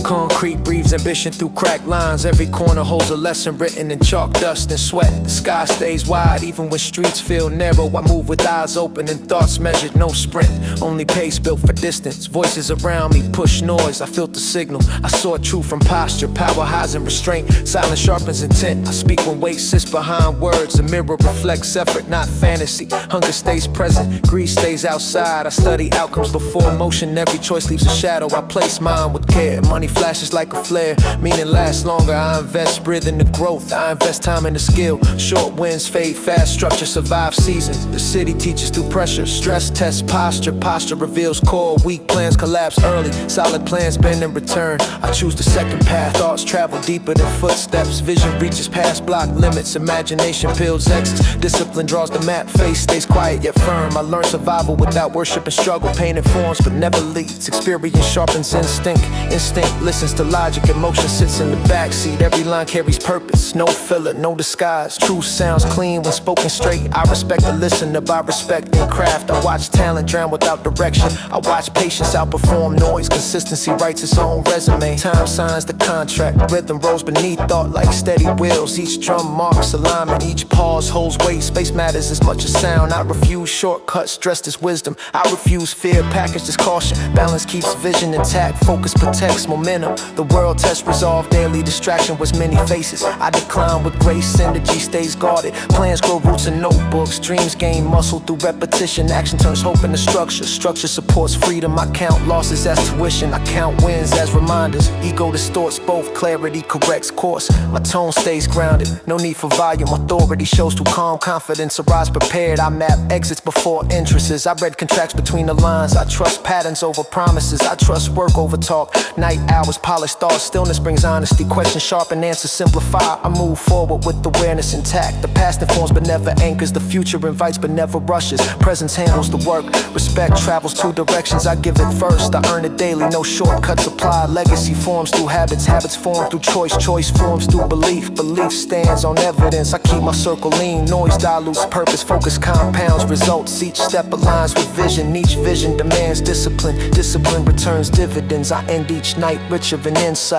Concrete breathes ambition through cracked lines. Every corner holds a lesson written in chalk, dust, and sweat. The sky stays wide even when streets feel narrow. I move with eyes open and thoughts measured, no sprint. Only pace built for distance. Voices around me push noise, I felt the signal. I saw truth from posture, power highs and restraint. Silence sharpens intent. I speak when weight sits behind words. The mirror reflects effort, not fantasy. Hunger stays present, greed stays outside. I study outcomes before motion. Every choice leaves a shadow. I place mine with care. Money flashes like a flare, meaning lasts longer. I invest breath in the growth, I invest time in the skill. Short wins fade fast, structure survives seasons. The city teaches through pressure, stress tests posture. Posture reveals core, weak plans collapse early. Solid plans bend in return. I choose the second path, thoughts travel deeper than footsteps. Vision reaches past block limits, imagination builds exits. Discipline draws the map, face stays quiet yet firm. I learn survival without worship and struggle. Pain informs but never leads. Experience sharpens instinct, instinct listens to logic track, emotion sits in the backseat. Every line carries purpose, no filler, no disguise. Truth sounds clean when spoken straight. I respect the listener by respecting craft. I watch talent drown without direction. I watch patience outperform noise. Consistency writes its own resume. Time signs the contract. Rhythm rolls beneath thought like steady wheels. Each drum marks alignment. Each pause holds weight. Space matters as much as sound. I refuse shortcuts dressed as wisdom. I refuse fear packaged as caution. Balance keeps vision intact. Focus protects momentum. The world tests resolve. Daily distraction was many faces. I decline with grace. Energy stays guarded. Plans grow roots in notebooks. Dreams gain muscle through repetition. Action turns hope into structure. Structure supports freedom. I count losses as tuition. I count wins as reminders. Ego distorts both. Clarity corrects course. My tone stays grounded. No need for volume. Authority shows through calm confidence. Arise prepared. I map exits before entrances. I read contracts between the lines. I trust patterns over promises. I trust work over talk. Night hours, polished thoughts. Stillness brings honesty. Questions sharpen, answers simplify. I move forward with awareness intact. The past informs but never anchors. The future invites but never rushes. Presence handles the work. Respect travels two directions. I give it first. I earn it daily. No shortcuts apply. Legacy forms through habits. Habits form through choice. Choice forms through belief. Belief stands on evidence. I keep my circle lean. Noise dilutes purpose. Focus compounds results. Each step aligns with vision. Each vision demands discipline. Discipline returns dividends. I end each night richer in insight.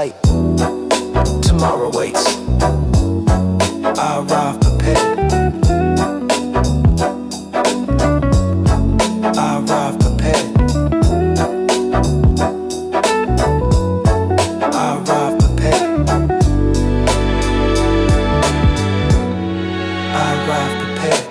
Tomorrow waits. I arrive prepared. I arrive prepared. I arrive prepared. I arrive prepared.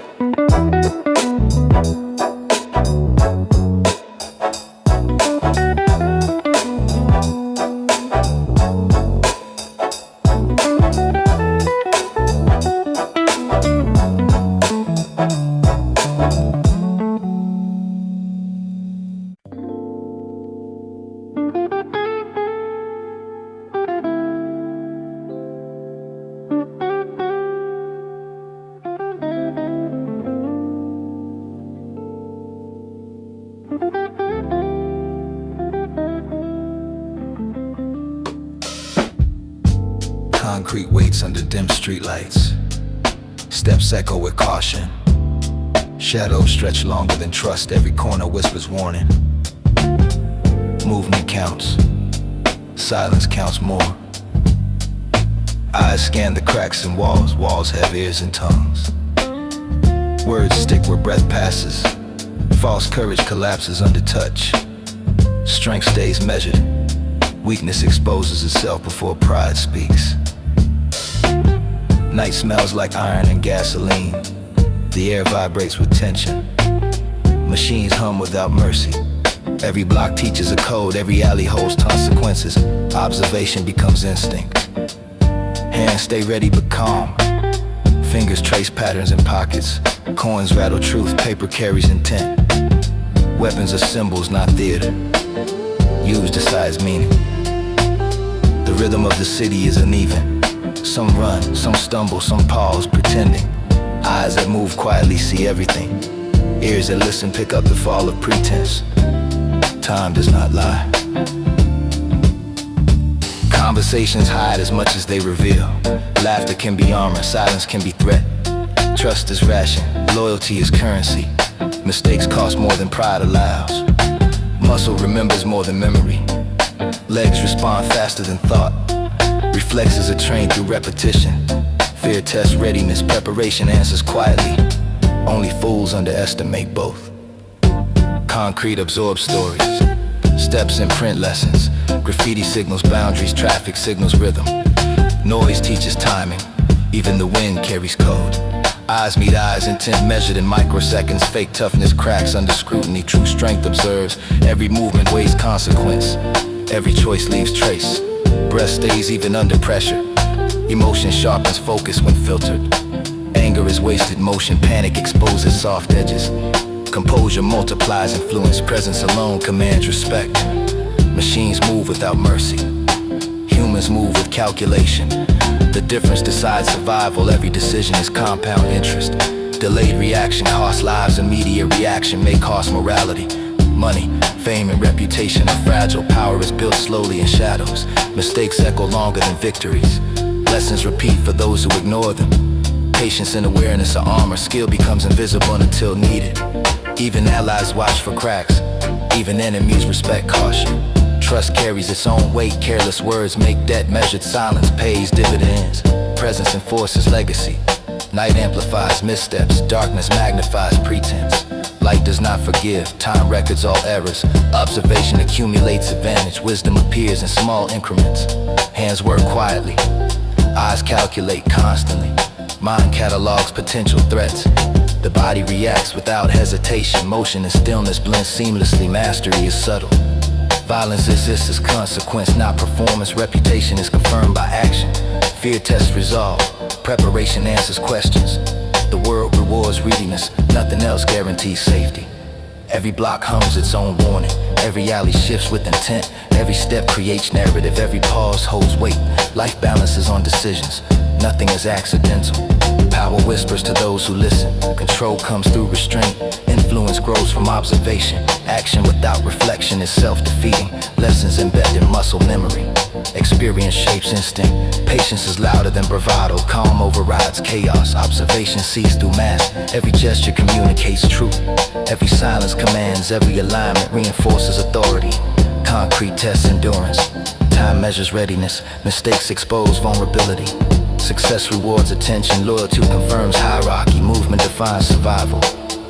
Concrete waits under dim streetlights. Steps echo with caution. Shadows stretch longer than trust. Every corner whispers warning. Movement counts. Silence counts more. Eyes scan the cracks in walls. Walls have ears and tongues. Words stick where breath passes. False courage collapses under touch. Strength stays measured. Weakness exposes itself before pride speaks. Night smells like iron and gasoline. The air vibrates with tension. Machines hum without mercy. Every block teaches a code. Every alley holds consequences. Observation becomes instinct. Hands stay ready but calm. Fingers trace patterns in pockets. Coins rattle truth. Paper carries intent. Weapons are symbols, not theater. Use decides meaning. The rhythm of the city is uneven. Some run, some stumble, some pause, pretending. Eyes that move quietly see everything. Ears that listen pick up the fall of pretense. Time does not lie. Conversations hide as much as they reveal. Laughter can be armor, silence can be threat. Trust is ration, loyalty is currency. Mistakes cost more than pride allows. Muscle remembers more than memory. Legs respond faster than thought. Reflexes are trained through repetition. Fear tests readiness, preparation answers quietly. Only fools underestimate both. Concrete absorbs stories. Steps imprint lessons. Graffiti signals boundaries, traffic signals rhythm. Noise teaches timing. Even the wind carries code. Eyes meet eyes, intent measured in microseconds. Fake toughness cracks under scrutiny. True strength observes. Every movement weighs consequence. Every choice leaves trace. Breath stays even under pressure. Emotion sharpens focus when filtered. Anger is wasted motion. Panic exposes soft edges. Composure multiplies influence. Presence alone commands respect. Machines move without mercy. Humans move with calculation. The difference decides survival. Every decision is compound interest. Delayed reaction costs lives. Immediate reaction may cost morality. Money, fame, and reputation are fragile. Power is built slowly in shadows. Mistakes echo longer than victories. Lessons repeat for those who ignore them. Patience and awareness are armor. Skill becomes invisible until needed. Even allies watch for cracks. Even enemies respect caution. Trust carries its own weight. Careless words make debt. Measured silence pays dividends. Presence enforces legacy. Night amplifies missteps. Darkness magnifies pretense. Light does not forgive. Time records all errors. Observation accumulates advantage. Wisdom appears in small increments. Hands work quietly. Eyes calculate constantly. Mind catalogs potential threats. The body reacts without hesitation. Motion and stillness blend seamlessly. Mastery is subtle. Violence exists as consequence, not performance. Reputation is confirmed by action. Fear tests resolve. Preparation answers questions. The world rewards readiness. Nothing else guarantees safety. Every block hums its own warning. Every alley shifts with intent. Every step creates narrative. Every pause holds weight. Life balances on decisions. Nothing is accidental. Power whispers to those who listen. Control comes through restraint. Influence grows from observation. Action without reflection is self-defeating. Lessons embedded in muscle memory. Experience shapes instinct. Patience is louder than bravado. Calm overrides chaos. Observation sees through mask. Every gesture communicates truth. Every silence commands. Every alignment reinforces authority. Concrete tests endurance. Time measures readiness. Mistakes expose vulnerability. Success rewards attention. Loyalty confirms hierarchy. Movement defines survival.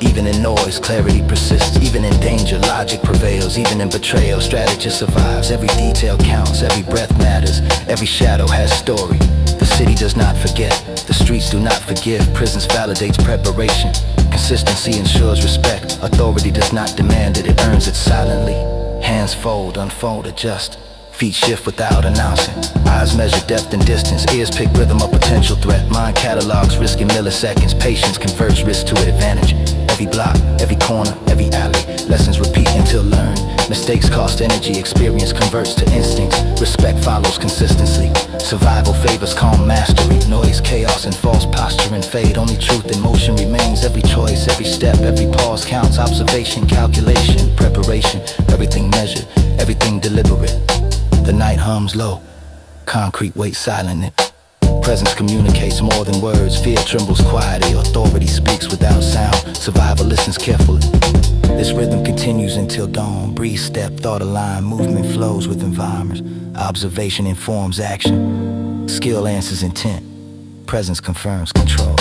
Even in noise, clarity persists. Even in danger, logic prevails. Even in betrayal, strategy survives. Every detail counts, every breath matters. Every shadow has story. The city does not forget. The streets do not forgive. Prisons validates preparation. Consistency ensures respect. Authority does not demand it, it earns it silently. Hands fold, unfold, adjust. Feet shift without announcing. Eyes measure depth and distance. Ears pick rhythm of potential threat. Mind catalogs risk in milliseconds. Patience converts risk to advantage. Every block, every corner, every alley. Lessons repeat until learned. Mistakes cost energy. Experience converts to instincts. Respect follows consistency. Survival favors calm mastery. Noise, chaos, and false posturing fade. Only truth in motion remains. Every choice, every step, every pause counts. Observation, calculation, preparation. Everything measured, everything deliberate. The night hums low. Concrete waits silent. Presence communicates more than words. Fear trembles quietly. Authority speaks without sound. Survival listens carefully. This rhythm continues until dawn. Breathe, step, thought align. Movement flows with environments. Observation informs action. Skill answers intent. Presence confirms control.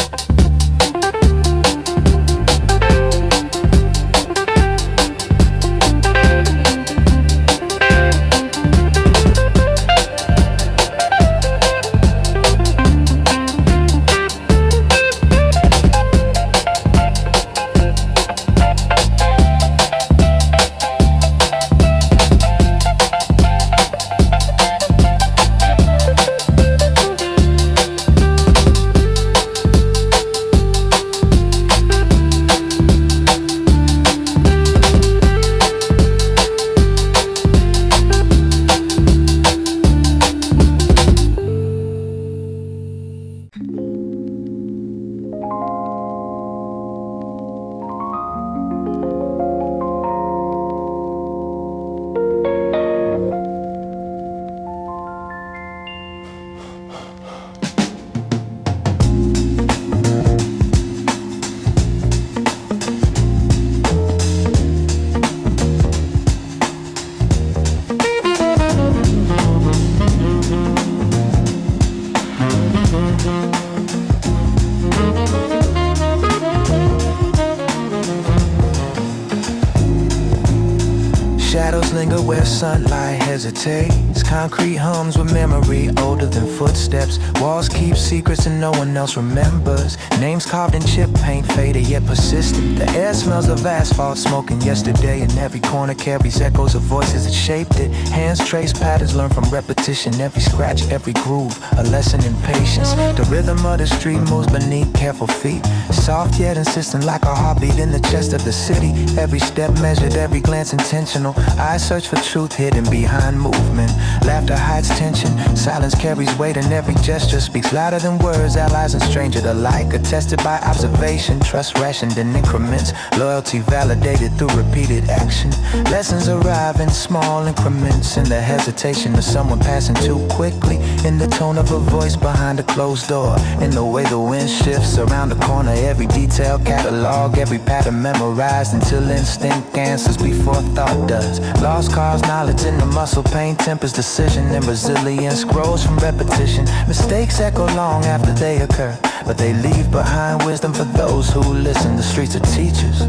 Shadows linger where sunlight hesitates. Concrete hums with memory older than footsteps. Walls keep secrets and no one else remembers. Names carved in chip paint, faded yet persistent. The air smells of asphalt, smoking yesterday. And every corner carries echoes of voices that shaped it. Hands trace patterns, learn from repetition. Every scratch, every groove, a lesson in patience. The rhythm of the street moves beneath careful feet. Soft yet insistent like a heartbeat in the chest of the city. Every step measured, every glance intentional. Eyes search for truth hidden behind movement. Laughter hides tension, silence carries weight, and every gesture speaks louder than words. Allies and strangers alike, attested by observation. Trust rationed in increments, loyalty validated through repeated action. Lessons arrive in small increments, in the hesitation of someone passing too quickly, in the tone of a voice behind a closed door, in the way the wind shifts around the corner. Every detail catalog, every pattern memorized until instinct answers before thought does. Lost cause knowledge in the muscle pain, tempers decision, and resilience grows from repetition. Mistakes echo long after they occur, but they leave behind wisdom for those who listen. The streets are teachers,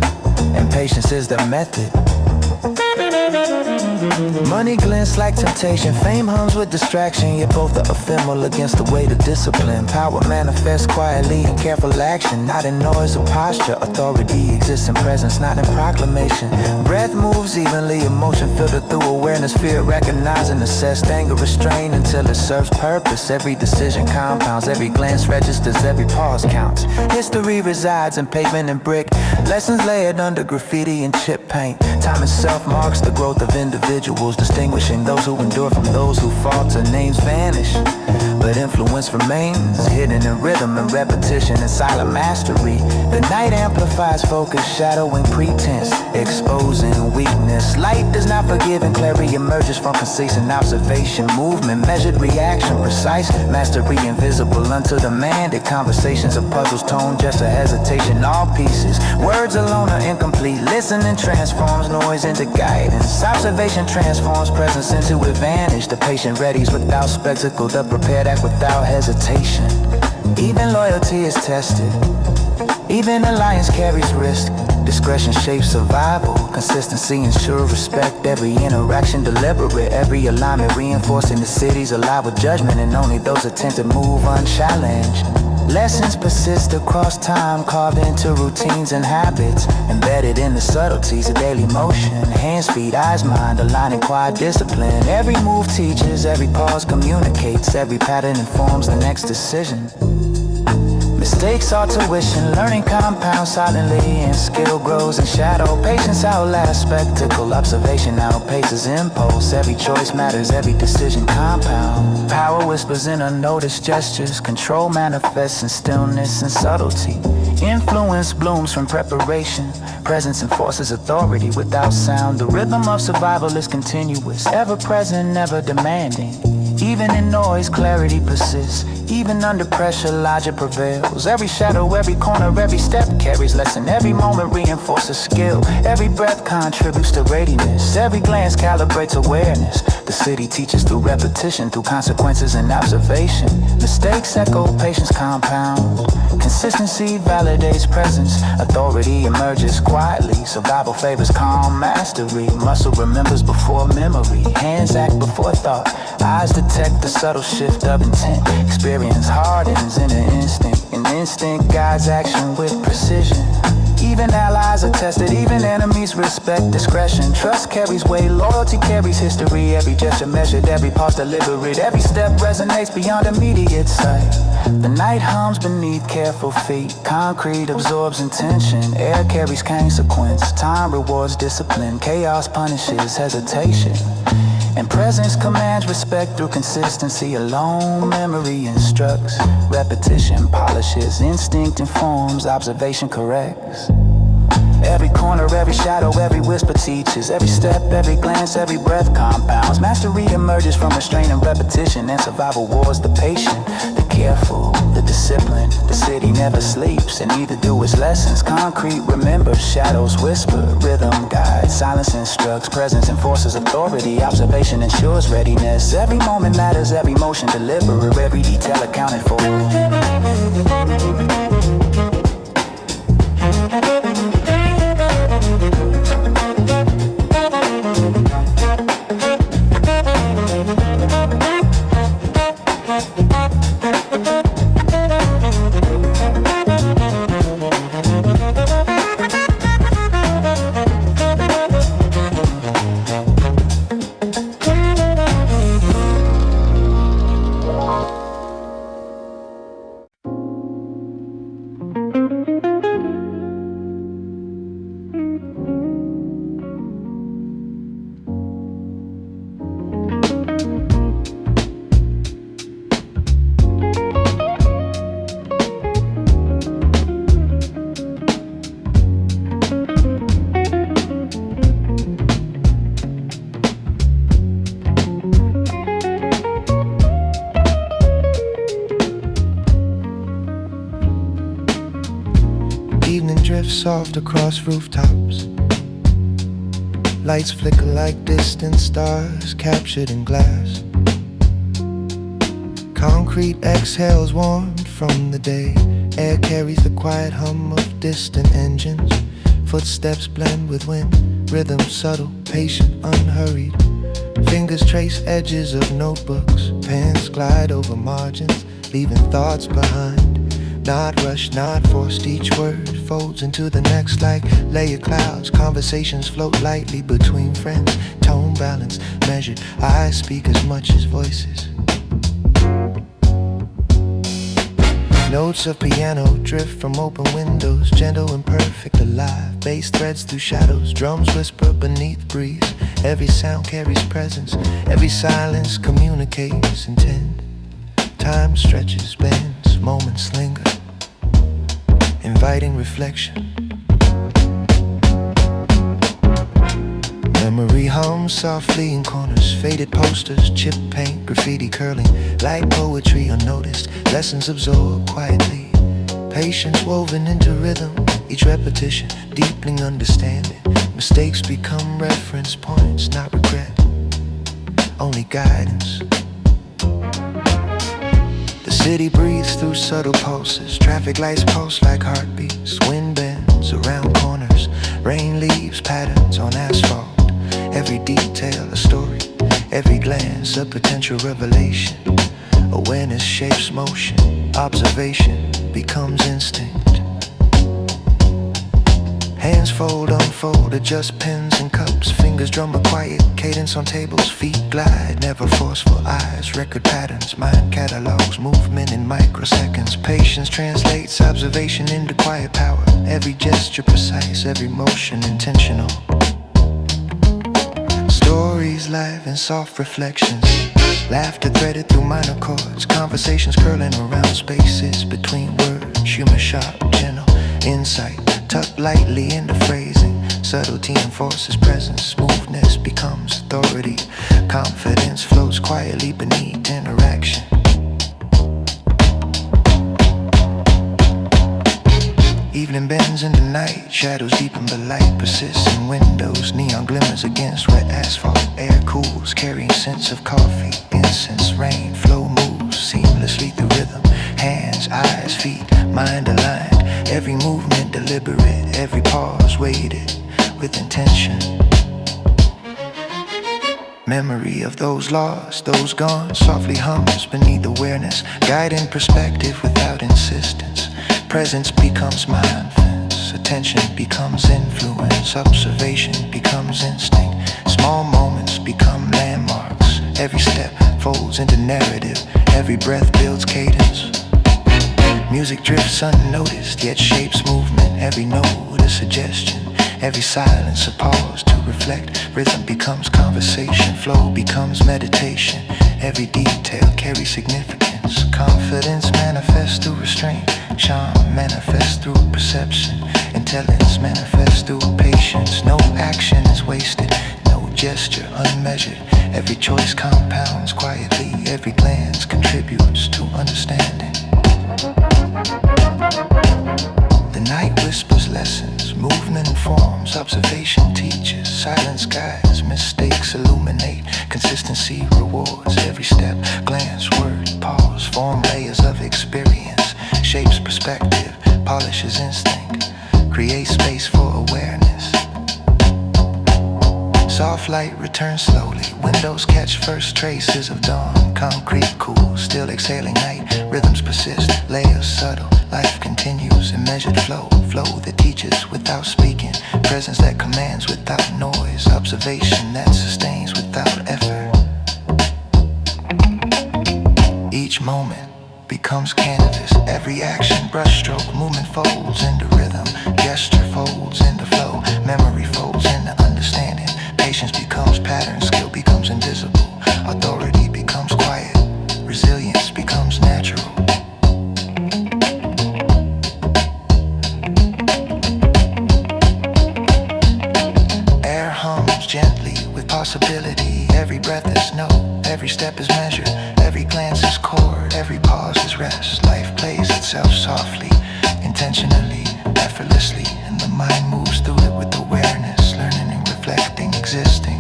and patience is their method. Money glints like temptation, fame hums with distraction, yet both are ephemeral against the weight of discipline. Power manifests quietly in careful action, not in noise or posture. Authority exists in presence, not in proclamation. Breath moves evenly, emotion filtered through awareness, fear recognized and assessed, anger restrained until it serves purpose. Every decision compounds, every glance registers, every pause counts. History resides in pavement and brick, lessons layered under graffiti and chip paint. Time itself marks the growth of individuals, distinguishing those who endure from those who falter. Names vanish, but influence remains, hidden in rhythm and repetition and silent mastery. The night amplifies focus, shadowing pretense, exposing weakness. Light does not forgive, and clarity emerges from consistent observation. Movement, measured reaction, precise mastery, invisible unto the man. The conversations of puzzles, tone, just a hesitation. All pieces, words alone are incomplete. Listening transforms noise into guidance. Observation transforms presence into advantage. The patient readies without spectacle, the prepared act without hesitation. Even loyalty is tested, even alliance carries risk. Discretion shapes survival, consistency ensures respect. Every interaction deliberate, every alignment reinforcing the cities alive with judgment, and only those attempt to move unchallenged. Lessons persist across time, carved into routines and habits, embedded in the subtleties of daily motion. Hands, feet, eyes, mind, aligning quiet discipline. Every move teaches, every pause communicates, every pattern informs the next decision. Mistakes are tuition, learning compounds silently, and skill grows in shadow. Patience outlasts spectacle, observation outpaces impulse. Every choice matters, every decision compounds. Power whispers in unnoticed gestures, control manifests in stillness and subtlety. Influence blooms from preparation, presence enforces authority without sound. The rhythm of survival is continuous, ever present, never demanding. Even in noise, clarity persists. Even under pressure, logic prevails. Every shadow, every corner, every step carries lesson. Every moment reinforces skill. Every breath contributes to readiness. Every glance calibrates awareness. The city teaches through repetition, through consequences and observation. Mistakes echo, patience compound. Consistency validates presence. Authority emerges quietly. Survival favors calm mastery. Muscle remembers before memory. Hands act before thought. Eyes detect the subtle shift of intent. Experience hardens in an instinct, and instinct guides action with precision. Even allies are tested, even enemies respect discretion. Trust carries weight, loyalty carries history. Every gesture measured, every pause deliberate. Every step resonates beyond immediate sight. The night hums beneath careful feet. Concrete absorbs intention. Air carries consequence. Time rewards discipline. Chaos punishes hesitation. And presence commands respect through consistency alone. Memory instructs, repetition polishes, instinct informs, observation corrects. Every corner, every shadow, every whisper teaches. Every step, every glance, every breath compounds. Mastery emerges from restraint and repetition, and survival wars the patient, the careful, the disciplined. The city never sleeps, and neither do its lessons. Concrete remembers, shadows whisper, rhythm guides, silence instructs, presence enforces authority, observation ensures readiness. Every moment matters, every motion deliberate, every detail accounted for. soft across rooftops. Lights flicker like distant stars captured in glass. Concrete exhales warmed from the day. Air carries the quiet hum of distant engines. Footsteps blend with wind, rhythm subtle, patient, unhurried. Fingers trace edges of notebooks. Pens glide over margins, leaving thoughts behind. Not rushed, not forced, each word folds into the next like layer clouds. Conversations float lightly between friends. Tone balance measured, eyes speak as much as voices. Notes of piano drift from open windows, gentle and perfect, alive. Bass threads through shadows, drums whisper beneath breeze. Every sound carries presence, every silence communicates intent. Time stretches, bends, moments linger, inviting reflection. Memory hums softly in corners, faded posters, chip paint, graffiti curling, light poetry unnoticed, lessons absorbed quietly. Patience woven into rhythm, each repetition deepening understanding. Mistakes become reference points, not regret, only guidance. The city breathes through subtle pulses, traffic lights pulse like heartbeats. Wind bends around corners, rain leaves patterns on asphalt. Every detail a story, every glance a potential revelation. Awareness shapes motion, observation becomes instinct. Hands fold, unfold, adjust pens and cups. Fingers drum a quiet cadence on tables. Feet glide, never forceful. Eyes record patterns, mind catalogs movement in microseconds. Patience translates observation into quiet power. Every gesture precise, every motion intentional. Stories live in soft reflections. Laughter threaded through minor chords. Conversations curling around spaces between words. Humor sharp, gentle, insight tucked lightly into phrasing. Subtlety enforces presence. Smoothness becomes authority. Confidence floats quietly beneath interaction. Evening bends into night. Shadows deepen but light persists in windows. Neon glimmers against wet asphalt. Air cools, carrying scents of coffee, incense, rain. Flow moves seamlessly through rhythm. Hands, eyes, feet, mind aligned. Every movement deliberate, every pause weighted with intention. Memory of those lost, those gone, softly hums beneath awareness. Guiding perspective without insistence. Presence becomes mindfulness. Attention becomes influence. Observation becomes instinct. Small moments become landmarks. Every step folds into narrative. Every breath builds cadence. Music drifts unnoticed, yet shapes movement. Every note a suggestion, every silence a pause to reflect. Rhythm becomes conversation, flow becomes meditation. Every detail carries significance. Confidence manifests through restraint. Charm manifests through perception. Intelligence manifests through patience. No action is wasted, no gesture unmeasured. Every choice compounds quietly. Every glance contributes to understanding. The night whispers lessons, movement informs, observation teaches, silence guides, mistakes illuminate, consistency rewards every step, glance, word, pause, form layers of experience, shapes perspective, polishes instinct, creates space for awareness. Soft light returns slowly, windows catch first traces of dawn. Concrete cool, still exhaling night, rhythms persist, layers subtle. Life continues in measured flow, flow that teaches without speaking, presence that commands without noise, observation that sustains without effort. Each moment becomes canvas, every action, brushstroke, movement folds into rhythm, gesture folds into flow, memory folds into understanding. Patience becomes pattern, skill becomes invisible, authority becomes quiet, resilience becomes natural. Air hums gently with possibility, every breath is note, every step is measured, every glance is chord, every pause is rest. Life plays itself softly, intentionally, effortlessly, and The mind moves through it with awareness, learning and reflecting, existing,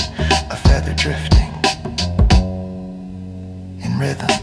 a feather drifting in rhythm.